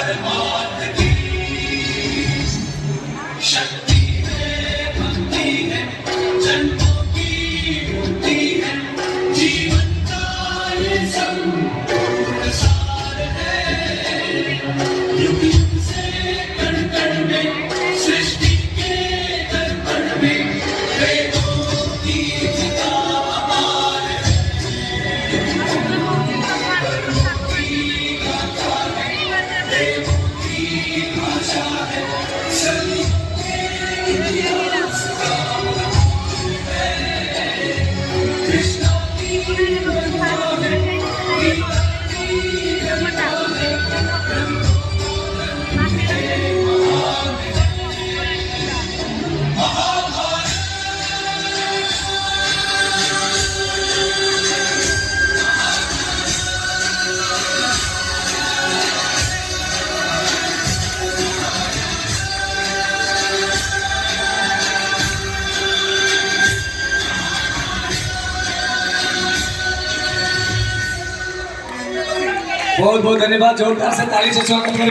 परमार्थ की शक्ति है, भक्ति है, जन्मों की मुक्ति है, जीवन का ये संपूर्ण सार है। युग युग से कण कण में सृष्टि के दर्पण में वेदों की चिता अपार है। भक्ति का काल है, देवों की भाषा है, सदियों के इतिहास का है। कृष्णा की महिमा है, गीता की गरिमा है, बहुत बहुत धन्यवाद। जोरदार से ताली से स्वागत करें।